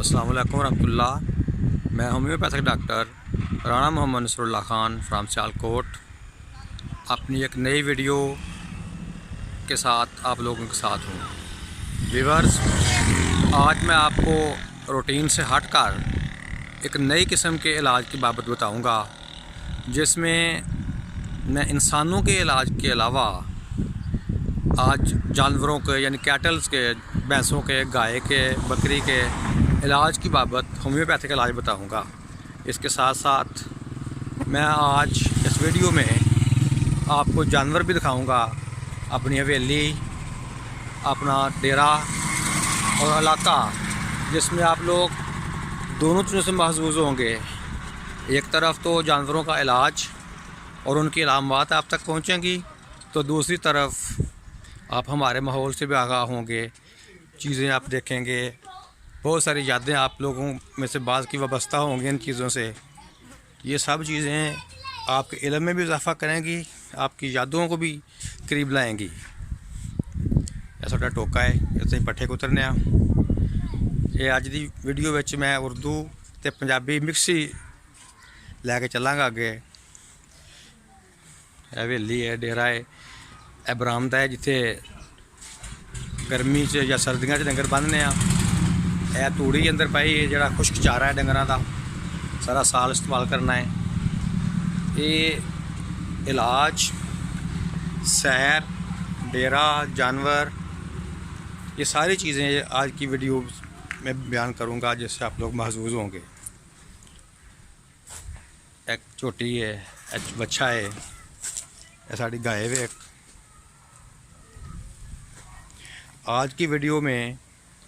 अस्सलाम वालेकुम रहमतुल्लाह। मैं homeopathic doctor Rana Mohammad Nasrullah Khan from Sialkot अपनी एक नई वीडियो के साथ आप लोगों के साथ हूँ। व्यूअर्स, आज मैं आपको रूटीन से हटकर एक नई किस्म के इलाज की बाबत बताऊँगा, जिसमें मैं इंसानों के इलाज के अलावा आज जानवरों के यानी कैटल्स के, भैंसों के, गाय के, बकरी के इलाज की बाबत होम्योपैथिक इलाज बताऊंगा। इसके साथ साथ मैं आज इस वीडियो में आपको जानवर भी दिखाऊंगा, अपनी हवेली, अपना डेरा और इलाका, जिसमें आप लोग दोनों चीज़ों से महफूज होंगे। एक तरफ तो जानवरों का इलाज और उनकी अलामत आप तक पहुंचेंगी, तो दूसरी तरफ आप हमारे माहौल से भी आगाह होंगे, चीज़ें आप देखेंगे, बहुत सारी यादें आप लोगों में से बाज़ की वाबस्ता होंगी इन चीज़ों से। ये सब चीज़ें आपके इल्म में भी इजाफ़ा करेंगी, आपकी यादों को भी करीब लाएंगी। ऐसा टोका है इतने पट्ठे को उतरने। ये अज की वीडियो में मैं उर्दू ते पंजाबी मिक्स ही लैके चलांगा अगे। हवेली है, डेरा है, यह बरामदा है जिथे गर्मी च या सर्दियों च डंगर बन्नने। यह तूड़ी अंदर पाई है, जोड़ा खुश्क चारा है डंगरां दा, सारा साल इस्तेमाल करना है। ये इलाज, सैर, डेरा, जानवर, ये सारी चीज़ें आज की वीडियो में बयान करूँगा, जिससे आप लोग महफूज होंगे। एक छोटी है, एक बच्चा है, यह साड़ी गाय है। आज की वीडियो में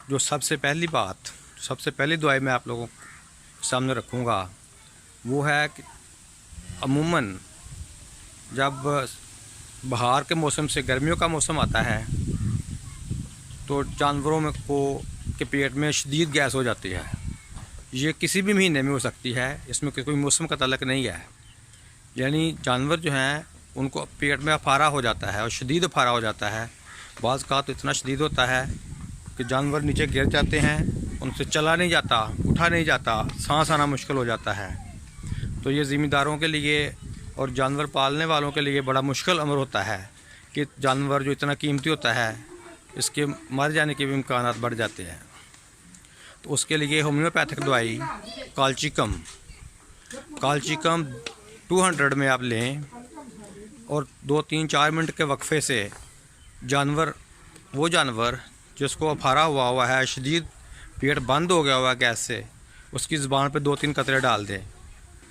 जो सबसे पहली बात, सबसे पहली दुआ मैं आप लोगों के सामने रखूँगा, वो है कि अमूमन जब बहार के मौसम से गर्मियों का मौसम आता है तो जानवरों में के पेट में शदीद गैस हो जाती है। ये किसी भी महीने में हो सकती है, इसमें कोई मौसम का ताल्लुक नहीं है। यानी जानवर जो हैं उनको पेट में अफारा हो जाता है और शदीद अफारा हो जाता है। बाज़ का तो इतना शदीद होता है कि जानवर नीचे गिर जाते हैं, उनसे चला नहीं जाता, उठा नहीं जाता, सांस आना मुश्किल हो जाता है। तो ये ज़िम्मेदारों के लिए और जानवर पालने वालों के लिए बड़ा मुश्किल अमर होता है कि जानवर जो इतना कीमती होता है, इसके मर जाने के भी इम्कान बढ़ जाते हैं। तो उसके लिए होम्योपैथिक दवाई काल्चिकम 200 में आप लें और 2-3-4 मिनट के वक्फे से वो जानवर जिसको अफारा हुआ है, शदीद पेट बंद हो गया हुआ है गैस से, उसकी ज़ुबान पे 2-3 कतरे डाल दें।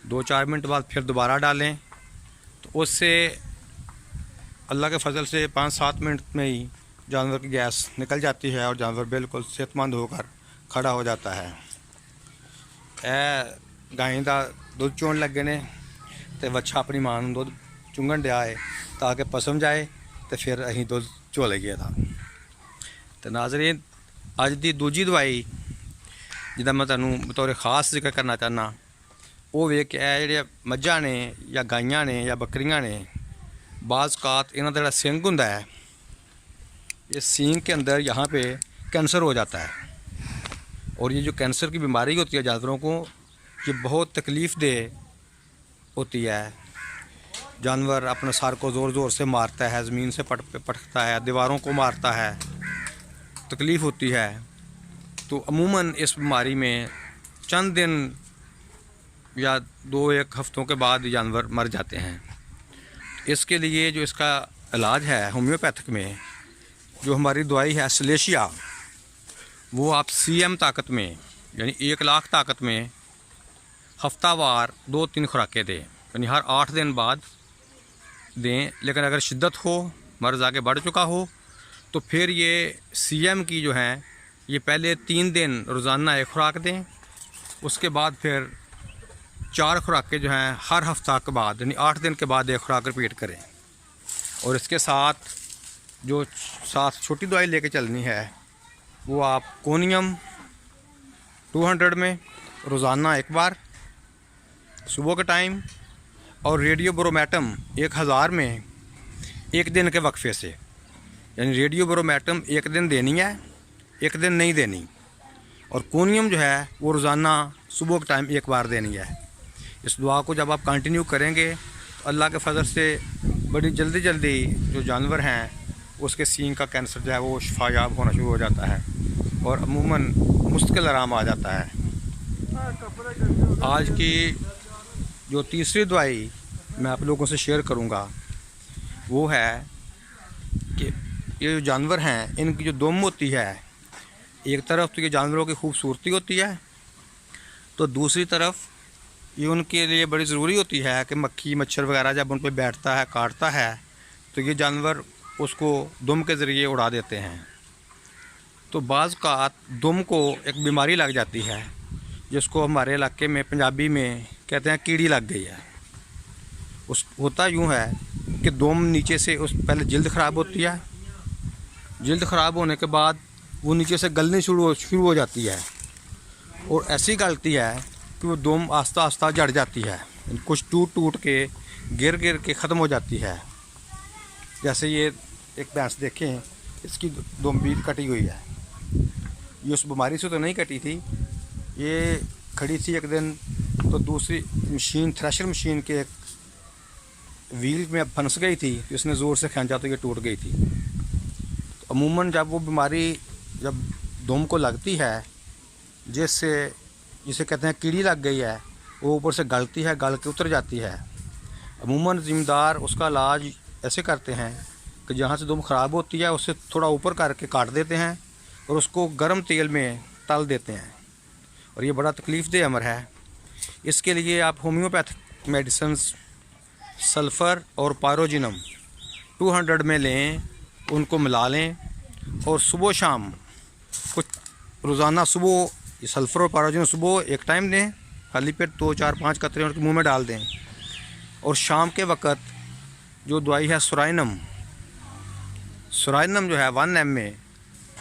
2-4 मिनट बाद फिर दोबारा डालें, तो उससे अल्लाह के फजल से 5-7 मिनट में ही जानवर की गैस निकल जाती है और जानवर बिल्कुल सेहतमंद होकर खड़ा हो जाता है। गाय का दुध चोण लगे ने तो बच्चा अपनी मां नूं दुध चुंगन दिया है ताकि पसम जाए, तो फिर अहीं दुध चोले गया था। तो नाज़रीन, अज की दूजी दवाई जिदा मैं तुहानूं बतौर खास जिक्र करना चाहना, वो वे कि जो मझां ने या गाइयां ने या बकरियां ने, बाज़ कात इन्हां दा जिहड़ा सिंग हुंदा है, इस सींग के अंदर यहाँ पे कैंसर हो जाता है। और ये जो कैंसर की बीमारी होती है जानवरों को, ये बहुत तकलीफ़ दे होती है। जानवर अपने सर को ज़ोर ज़ोर से मारता है, ज़मीन से पटकता है, दीवारों को मारता है, तकलीफ़ होती है। तो अमूमन इस बीमारी में चंद दिन या 2-1 हफ़्तों के बाद जानवर मर जाते हैं। इसके लिए जो इसका इलाज है होम्योपैथिक में, जो हमारी दवाई है सलेशिया, वो आप CM ताकत में यानी 1 लाख ताकत में हफ्तावार 2-3 खुराकें दें, यानी हर 8 दिन बाद दें। लेकिन अगर शिद्दत हो, मर्ज़ आगे बढ़ चुका हो, तो फिर ये CM की जो हैं, ये पहले 3 दिन रोज़ाना 1 खुराक दें, उसके बाद फिर 4 खुराकें जो हैं हर हफ्ता के बाद, यानी 8 दिन के बाद 1 खुराक रिपीट करें। और इसके साथ जो छोटी दवाई लेके चलनी है, वो आप कोनियम 200 में रोज़ाना 1 बार सुबह के टाइम, और रेडियो ब्रोमेटम 1000 में 1 दिन के वक्फे से, यानी रेडियो ब्रोमेटम 1 दिन देनी है, 1 दिन नहीं देनी। और कोनियम जो है वो रोज़ाना सुबह के टाइम एक बार देनी है। इस दुआ को जब आप कंटिन्यू करेंगे तो अल्लाह के फजल से बड़ी जल्दी जल्दी जो जानवर हैं उसके सींग का कैंसर जो है वो शफायाब होना शुरू हो जाता है और अमूमन मुस्तकिल आराम आ जाता है। आज की जो तीसरी दवाई मैं आप लोगों से शेयर करूंगा वो है कि ये जो जानवर हैं इनकी जो दुम होती है, एक तरफ तो ये जानवरों की खूबसूरती होती है, तो दूसरी तरफ ये उनके लिए बड़ी ज़रूरी होती है कि मक्खी मच्छर वगैरह जब उन पर बैठता है काटता है तो ये जानवर उसको दुम के ज़रिए उड़ा देते हैं। तो बाज़ का दुम को एक बीमारी लग जाती है जिसको हमारे इलाके में पंजाबी में कहते हैं कीड़ी लग गई है। उस होता यूँ है कि दुम नीचे से उस पहले जल्द ख़राब होती है, जल्द ख़राब होने के बाद वो नीचे से गलनी शुरू हो जाती है और ऐसी गलती है कि वो दुम आस्ता आस्ता जड़ जाती है, कुछ टूट के गिर के ख़त्म हो जाती है। जैसे ये एक भैंस देखें, इसकी दुम भी कटी हुई है। ये उस बीमारी से तो नहीं कटी थी, ये खड़ी थी एक दिन तो दूसरी मशीन थ्रेशर मशीन के एक व्हील में फंस गई थी, इसने ज़ोर से खींचा तो ये टूट गई थी। तो अमूमन जब वो बीमारी जब दुम को लगती है जिसे कहते हैं कीड़ी लग गई है, वो ऊपर से गलती है, गल के उतर जाती है। अमूमन ज़िम्मेदार उसका इलाज ऐसे करते हैं कि जहाँ से दुम ख़राब होती है उससे थोड़ा ऊपर करके काट देते हैं और उसको गर्म तेल में तल देते हैं और ये बड़ा तकलीफ़देह अमर है। इसके लिए आप होम्योपैथिक मेडिसिन सल्फ़र और पायरोजिनम 200 में लें, उनको मिला लें और सुबह शाम कुछ रोज़ाना सुबह सल्फ़र और पायरोजिनम सुबह एक टाइम दें, खाली पेट 2 4 5 कतरे उनके मुंह में डाल दें और शाम के वक़्त जो दवाई है सुराइनम जो है 1 ml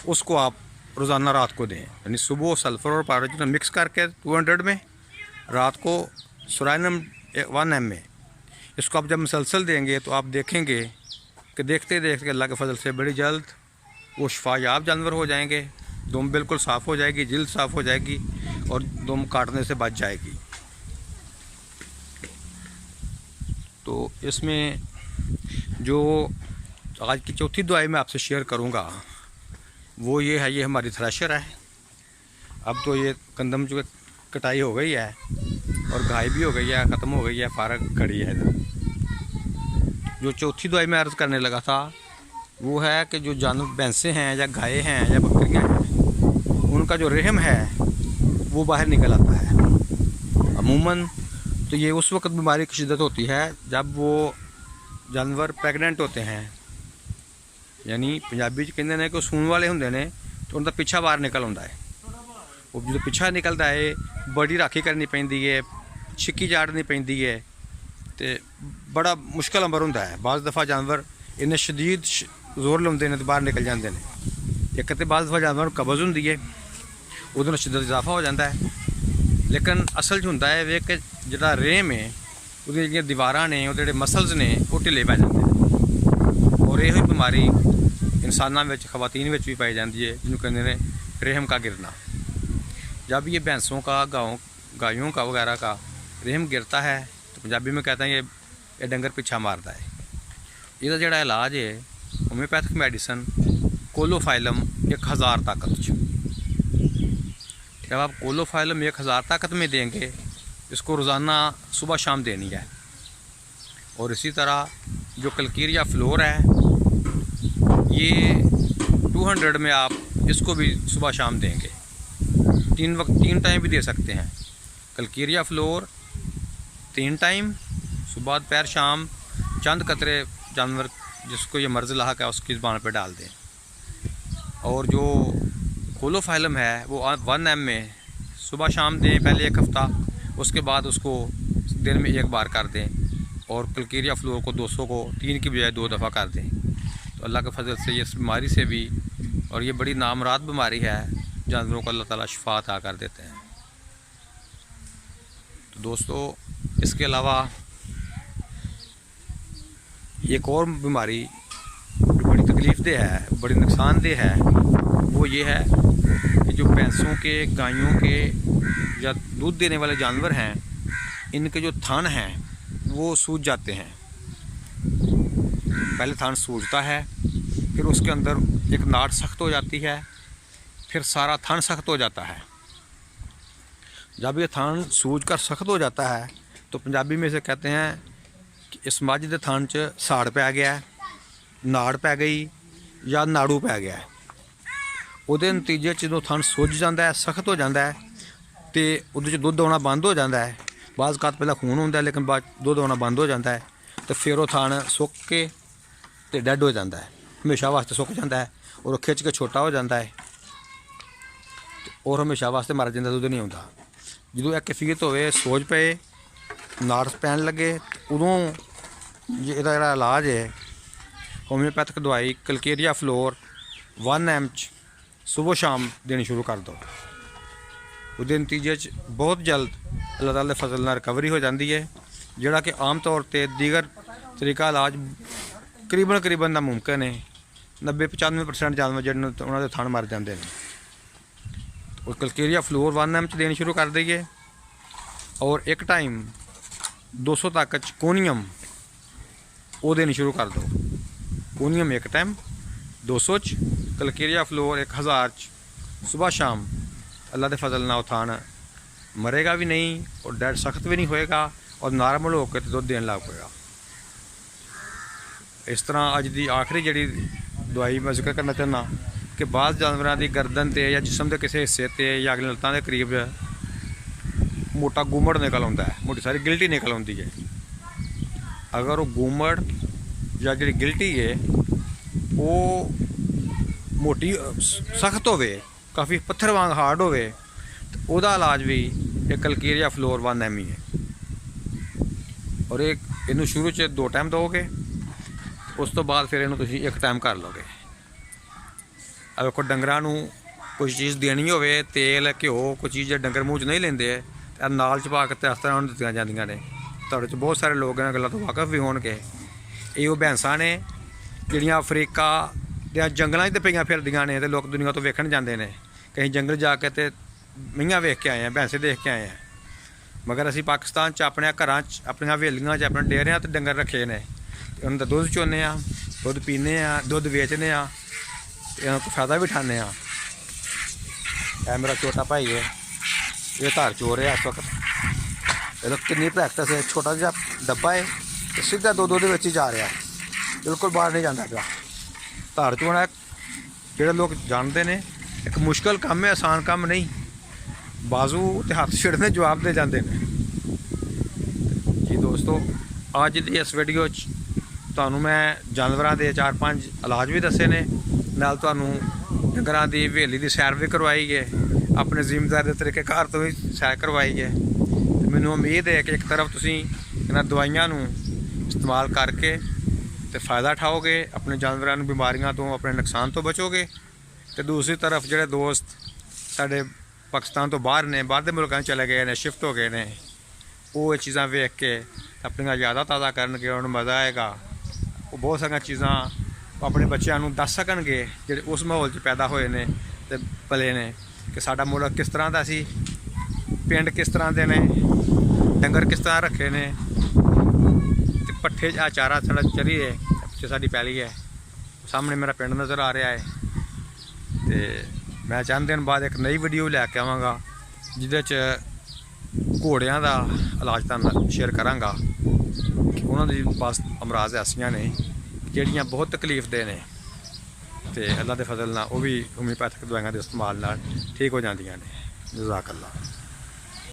उसको आप रोज़ाना रात को दें। यानी सुबह सल्फ़र और पायरोजिनम मिक्स करके 200 में, रात को सुराइनम 1 ml। इसको आप जब मुसलसल देंगे तो आप देखेंगे कि देखते देखते अल्लाह के फजल से बड़ी जल्द वो शफायाब जानवर हो जाएंगे, दुम बिल्कुल साफ़ हो जाएगी, जिल्द साफ़ हो जाएगी और दुम काटने से बच जाएगी। तो इसमें जो आज की चौथी दवाई मैं आपसे शेयर करूंगा वो ये है, ये हमारी थ्रेशर है। अब तो ये कंदम जो कटाई हो गई है और घाई भी हो गई है, ख़त्म हो गई है, फारग खड़ी है इधर। जो चौथी दवाई मैं अर्ज़ करने लगा था वो है कि जो जानवर भैंसें हैं या गाय हैं या बकरियां हैं, उनका जो रहम है वो बाहर निकल आता है। अमूमन तो ये उस वक्त बीमारी की शिद्दत होती है जब वो जानवर प्रेगनेंट होते हैं, यानी पंजाबी कहते हैं कि सून वाले होंगे ने तो उनका पिछा बाहर निकल आता है। वो जो पिछा निकलता है बड़ी राखी करनी पैंदी है, छिक्की चाड़नी पैंदी है, तो बड़ा मुश्किल अमर होंदा है। बाज़ दफ़ा जानवर इन्ने शदीद जोर लाते हैं तो बाहर निकल जाते हैं। एक तो बाज़ दफ़ा जानवर कब्ज़ होंदी है, उहदे शिद्दत इजाफा हो जाता है। लेकिन असल जो होंदा है वे कि जिहड़ा रेम है उहदी जिहड़ियां दीवारां ने, उहदे जिहड़े मसल्स ने वो ढिले पै जाते हैं और यही बीमारी इंसानों में ख़वातीन में भी पाई जाती है, जिन्होंने कहते हैं रहम का गिरना। जब ये भैंसों का गायों का वगैरह का रहम गिरता है तो पंजाबी में कहते हैं ये डंगर पीछा मारता है। इसका जोड़ा इलाज है होम्योपैथिक मेडिसिन कोलोफाइलम 1000 ताकत। जब आप कोलोफाइलम 1000 ताकत में देंगे, इसको रोज़ाना सुबह शाम देनी है। और इसी तरह जो कलकीरिया फ्लोर है ये 200 में आप इसको भी सुबह शाम देंगे, 3 टाइम भी दे सकते हैं। कलकीरिया फ्लोर 3 टाइम सुबह दोपहर शाम, चंद कतरे जानवर जिसको ये मर्ज़ लाहक है उसकी ज़बान पे डाल दें। और जो कोलोफाइलम है वो 1 ml में सुबह शाम दें पहले 1 हफ़्ता, उसके बाद उसको दिन में 1 बार कर दें। और कलकीरिया फ्लोर को 200 को 3 की बजाय 2 दफ़ा कर दें। तो अल्लाह के फजल से ये इस बीमारी से भी, और ये बड़ी नामराद बीमारी है, जानवरों को अल्लाह ताला शिफा अता कर देते हैं। तो दोस्तों इसके अलावा एक और बीमारी बड़ी तकलीफ़देह है, बड़ी नुकसानदेह है, वो ये है कि जो भैंसों के, गायों के या दूध देने वाले जानवर हैं, इनके जो थन हैं वो सूज जाते हैं। पहले थन सूजता है, फिर उसके अंदर एक नाड़ सख्त हो जाती है, फिर सारा थन सख्त हो जाता है। जब ये थन सूज कर सख्त हो जाता है तो पंजाबी में से कहते हैं कि इस मੱਝ ਦੇ थन च साड़ पै गया, नाड़ पै गई या नाड़ू पै गया। ਉਹਦੇ ਨਤੀਜੇ 'ਚ ਜਦੋਂ ਥਣ ਸੁੱਜ ਜਾਂਦਾ ਹੈ, ਸਖਤ ਹੋ ਜਾਂਦਾ ਹੈ ਤੇ ਉਹਦੇ 'ਚ ਦੁੱਧ ਆਉਣਾ ਬੰਦ ਹੋ ਜਾਂਦਾ ਹੈ। ਬਾਅਦ ਘੱਟ ਪਹਿਲਾਂ ਖੂਨ ਹੁੰਦਾ ਲੇਕਿਨ ਬਾਅਦ ਦੁੱਧ ਆਉਣਾ ਬੰਦ ਹੋ ਜਾਂਦਾ ਹੈ ਤੇ ਫਿਰ ਉਹ ਥਣ ਸੁੱਕ ਕੇ ਤੇ ਡੈਡ ਹੋ ਜਾਂਦਾ ਹੈ, ਹਮੇਸ਼ਾ ਵਾਸਤੇ ਸੁੱਕ ਜਾਂਦਾ ਹੈ ਔਰ ਖਿੱਚ ਕੇ ਛੋਟਾ ਹੋ ਜਾਂਦਾ ਹੈ ਔਰ ਹਮੇਸ਼ਾ ਵਾਸਤੇ ਮਰ ਜਾਂਦਾ, ਦੁੱਧ ਨਹੀਂ ਆਉਂਦਾ। ਜਦੋਂ ਇਹ ਕੈਫੀਅਤ ਹੋਵੇ, ਸੋਜ ਪਏ, ਨਾੜ ਪੈਣ ਲੱਗੇ, ਉਦੋਂ ਇਹਦਾ ਜਿਹੜਾ ਇਲਾਜ ਹੈ ਹੋਮਿਓਪੈਥਿਕ ਦਵਾਈ ਕਲਕੇਰੀਆ ਫਲੋਰ 1 ml ਸੁਬਹ ਸ਼ਾਮ ਦੇਣੀ ਸ਼ੁਰੂ ਕਰ ਦਿਓ। ਉਹਦੇ ਨਤੀਜੇ 'ਚ ਬਹੁਤ ਜਲਦ ਅੱਲਾਹ ਤਾਲਾ ਦੇ ਫਜ਼ਲ ਨਾਲ ਰਿਕਵਰੀ ਹੋ ਜਾਂਦੀ ਹੈ, ਜਿਹੜਾ ਕਿ ਆਮ ਤੌਰ 'ਤੇ ਦੀਗਰ ਤਰੀਕਾ ਇਲਾਜ ਕਰੀਬਨ ਨਾਮੁਮਕਿਨ ਹੈ। 90-95% ਜਾਨਵਰ ਜਿਹੜੇ ਨੇ ਉਹਨਾਂ ਦੇ ਥਣ ਮਰ ਜਾਂਦੇ ਨੇ। ਉਹ ਕਲਕੇਰੀਆ ਫਲੋਰ 1 ml ਦੇਣੀ ਸ਼ੁਰੂ ਕਰ ਦਈਏ ਔਰ ਇੱਕ ਟਾਈਮ 200 ਤੱਕ ਕੋਨੀਅਮ ਉਹ ਦੇਣੀ ਸ਼ੁਰੂ ਕਰ ਦਿਓ। ਕੋਨੀਅਮ ਇੱਕ ਟਾਈਮ 200 'ਚ, ਕਲਕੇਰੀਆ ਫਲੋਰ 1000 'ਚ ਸੁਬਹ ਸ਼ਾਮ। ਅੱਲਾ ਦੇ ਫਜ਼ਲ ਨਾਲ ਉਹ ਥਣ ਮਰੇਗਾ ਵੀ ਨਹੀਂ ਔਰ ਡੈਡ ਸਖਤ ਵੀ ਨਹੀਂ ਹੋਏਗਾ ਔਰ ਨਾਰਮਲ ਹੋ ਕੇ ਦੁੱਧ ਦੇਣ ਲੱਗ ਪਏਗਾ। ਇਸ ਤਰ੍ਹਾਂ ਅੱਜ ਦੀ ਆਖਰੀ ਜਿਹੜੀ ਦਵਾਈ ਮੈਂ ਜ਼ਿਕਰ ਕਰਨਾ ਚਾਹੁੰਦਾ ਕਿ ਬਾਜ਼ ਜਾਨਵਰਾਂ ਦੀ ਗਰਦਨ 'ਤੇ ਜਾਂ ਜਿਸਮ ਦੇ ਕਿਸੇ ਹਿੱਸੇ 'ਤੇ ਜਾਂ ਅਗਲੇ ਲੱਤਾਂ ਦੇ ਕਰੀਬ ਮੋਟਾ ਗੂਮੜ ਨਿਕਲ ਆਉਂਦਾ ਹੈ, ਮੋਟੀ ਸਾਰੀ ਗਿਲਟੀ ਨਿਕਲ ਆਉਂਦੀ ਹੈ। ਅਗਰ ਉਹ ਗੂਮੜ ਜਾਂ ਜਿਹੜੀ ਗਿਲਟੀ ਹੈ ਉਹ ਮੋਟੀ ਸਖਤ ਹੋਵੇ, ਕਾਫੀ ਪੱਥਰ ਵਾਂਗ ਹਾਰਡ ਹੋਵੇ, ਉਹਦਾ ਇਲਾਜ ਵੀ ਇਹ ਕਲਕੇਰੀਆ ਫਲੋਰ 1 ml ਹੈ ਔਰ ਇਹਨੂੰ ਸ਼ੁਰੂ 'ਚ 2 ਟਾਈਮ ਦਿਓਗੇ, ਉਸ ਤੋਂ ਬਾਅਦ ਫਿਰ ਇਹਨੂੰ ਤੁਸੀਂ 1 ਟਾਈਮ ਕਰ ਲਓਗੇ। ਅਗਰ ਕੋਈ ਡੰਗਰਾਂ ਨੂੰ ਕੋਈ ਚੀਜ਼ ਦੇਣੀ ਹੋਵੇ, ਤੇਲ, ਘਿਓ, ਕੋਈ ਚੀਜ਼ ਡੰਗਰ ਮੂੰਹ 'ਚ ਨਹੀਂ ਲੈਂਦੇ ਤਾਂ ਨਾਲ 'ਚ ਪਾ ਕੇ ਤੇ ਇਸ ਤਰ੍ਹਾਂ ਉਹਨੂੰ ਦਿੱਤੀਆਂ ਜਾਂਦੀਆਂ ਨੇ। ਤੁਹਾਡੇ 'ਚ ਬਹੁਤ ਸਾਰੇ ਲੋਕ ਇਹਨਾਂ ਗੱਲਾਂ ਤੋਂ ਵਾਕਫ ਵੀ ਹੋਣਗੇ। ਇਹ ਉਹ ਭੈਂਸਾਂ ਨੇ ਜਿਹੜੀਆਂ ਅਫਰੀਕਾ ਦੇ ਜੰਗਲਾਂ 'ਚ ਪਈਆਂ ਫਿਰਦੀਆਂ ਨੇ ਤੇ ਲੋਕ ਦੁਨੀਆ ਤੋਂ ਵੇਖਣ ਜਾਂਦੇ ਨੇ। ਕਈ ਜੰਗਲ ਜਾ ਕੇ ਤੇ ਮਈਆਂ ਵੇਖ ਕੇ ਆਏ ਆ, ਭੈਂਸੇ ਦੇਖ ਕੇ ਆਏ ਆ। ਮਗਰ ਅਸੀਂ ਪਾਕਿਸਤਾਨ 'ਚ ਆਪਣੇ ਘਰਾਂ 'ਚ, ਆਪਣੀਆਂ ਹਵੇਲੀਆਂ 'ਚ, ਆਪਣੇ ਡੇਰਿਆਂ 'ਤੇ ਡੰਗਰ ਰੱਖੇ ਨੇ। ਉਹਨਾਂ ਦਾ ਦੁੱਧ ਚੋਂਦੇ ਆ, ਦੁੱਧ ਪੀਂਦੇ ਆ, ਦੁੱਧ ਵੇਚਦੇ ਆ ਤੇ ਇਹਨਾਂ ਤੋਂ ਫਾਇਦਾ ਵੀ ਉਠਾਉਂਦੇ ਆ। ਇਹ ਮੇਰਾ ਛੋਟਾ ਭਾਈ ਹੈ, ਇਹ ਧਾਰ ਚੋ ਰਿਹਾ ਇਸ ਵਕਤ। ਇਹਦਾ ਕਿੰਨੀ ਪ੍ਰੈਕਟਿਸ ਹੈ, ਛੋਟਾ ਜਿਹਾ ਡੱਬਾ ਹੈ ਤੇ ਸਿੱਧਾ ਦੁੱਧ ਉਹਦੇ ਵਿੱਚ ਹੀ ਜਾ ਰਿਹਾ, ਬਿਲਕੁਲ ਬਾਹਰ ਨਹੀਂ ਜਾਂਦਾ ਪਿਆ। ਧਾਰ ਚੋਣਾ ਜਿਹੜੇ ਲੋਕ ਜਾਣਦੇ ਨੇ ਇੱਕ ਮੁਸ਼ਕਲ ਕੰਮ ਹੈ, ਆਸਾਨ ਕੰਮ ਨਹੀਂ। ਬਾਜ਼ੂ ਤੇ ਹੱਥ ਛਿੜਨੇ ਜਵਾਬ ਦੇ ਜਾਂਦੇ ਨੇ। ਜੀ ਦੋਸਤੋ, ਅੱਜ ਦੀ ਇਸ ਵੀਡੀਓ 'ਚ ਤੁਹਾਨੂੰ ਮੈਂ ਜਾਨਵਰਾਂ ਦੇ 4-5 ਇਲਾਜ ਵੀ ਦੱਸੇ ਨੇ, ਨਾਲ ਤੁਹਾਨੂੰ ਡੰਗਰਾਂ ਦੀ ਹਵੇਲੀ ਦੀ ਸੈਰ ਵੀ ਕਰਵਾਈ ਹੈ, ਆਪਣੇ ਜ਼ਿੰਮੇਦਾਰ ਦੇ ਤਰੀਕੇ ਘਰ ਤੋਂ ਵੀ ਸੈਰ ਕਰਵਾਈ ਹੈ। ਮੈਨੂੰ ਉਮੀਦ ਹੈ ਕਿ ਇੱਕ ਤਰਫ ਤੁਸੀਂ ਇਹਨਾਂ ਦਵਾਈਆਂ ਨੂੰ ਇਸਤੇਮਾਲ ਕਰਕੇ ਤੇ फ़ायदा उठाओगे, अपने जानवरों ਨੂੰ ਬਿਮਾਰੀਆਂ ਤੋਂ, ਆਪਣੇ ਨੁਕਸਾਨ ਤੋਂ ਬਚੋਗੇ। ਤੇ ਦੂਸਰੀ ਤਰਫ ਜਿਹੜੇ ਦੋਸਤ ਸਾਡੇ ਪਾਕਿਸਤਾਨ ਤੋਂ ਬਾਹਰ ਨੇ, ਬਾਹਰ ਦੇ ਮੁਲਕਾਂ 'ਚ ਚਲੇ ਗਏ ਨੇ, ਸ਼ਿਫਟ ਹੋ ਗਏ ਨੇ, ਉਹ ਇਹ ਚੀਜ਼ਾਂ ਵੇਖ ਕੇ ਆਪਣੀਆਂ ਯਾਦਾਂ ਤਾਜ਼ਾ ਕਰਨਗੇ, ਉਹਨਾਂ ਨੂੰ ਮਜ਼ਾ ਆਏਗਾ। ਉਹ ਬਹੁਤ ਸਾਰੀਆਂ ਚੀਜ਼ਾਂ ਆਪਣੇ ਬੱਚਿਆਂ ਨੂੰ ਦੱਸ ਸਕਣਗੇ ਜਿਹੜੇ ਉਸ ਮਾਹੌਲ 'ਚ ਪੈਦਾ ਹੋਏ ਨੇ ਤੇ ਪਲੇ ਨੇ, ਕਿ ਸਾਡਾ ਮੁਲਕ ਕਿਸ ਤਰ੍ਹਾਂ ਦਾ ਸੀ, ਪਿੰਡ ਕਿਸ ਤਰ੍ਹਾਂ ਦੇ ਨੇ, ਡੰਗਰ ਕਿਸ ਤਰ੍ਹਾਂ ਰੱਖੇ ਨੇ ਤੇ ਪੱਠੇ ਆ ਚਾਰਾ ਸਾਡਾ ਚਰੀ ਹੈ, ਪਿੱਛੇ ਸਾਡੀ ਪੈਲੀ ਹੈ, ਸਾਹਮਣੇ ਮੇਰਾ ਪਿੰਡ ਨਜ਼ਰ ਆ ਰਿਹਾ ਹੈ। ਤੇ ਮੈਂ ਚੰਦ ਦਿਨ ਬਾਅਦ ਇੱਕ ਨਈ ਵੀਡੀਓ ਲੈ ਕੇ ਆਵਾਂਗਾ ਜਿਹਦੇ 'ਚ ਘੋੜਿਆਂ ਦਾ ਇਲਾਜ ਤੁਹਾਨੂੰ ਸ਼ੇਅਰ ਕਰਾਂਗਾ ਕਿ ਉਹਨਾਂ ਦੀ ਬਸ ਅਮਰਾਜ਼ ਐਸੀਆਂ ਨੇ ਜਿਹੜੀਆਂ ਬਹੁਤ ਤਕਲੀਫ ਦੇ ਨੇ ਤੇ ਅੱਲਾ ਦੇ ਫਜ਼ਲ ਨਾਲ ਉਹ ਵੀ ਹੋਮਿਓਪੈਥਿਕ ਦਵਾਈਆਂ ਦੇ ਇਸਤੇਮਾਲ ਨਾਲ ਠੀਕ ਹੋ ਜਾਂਦੀਆਂ ਨੇ। ਜਜ਼ਾਕ ਅੱਲਾ।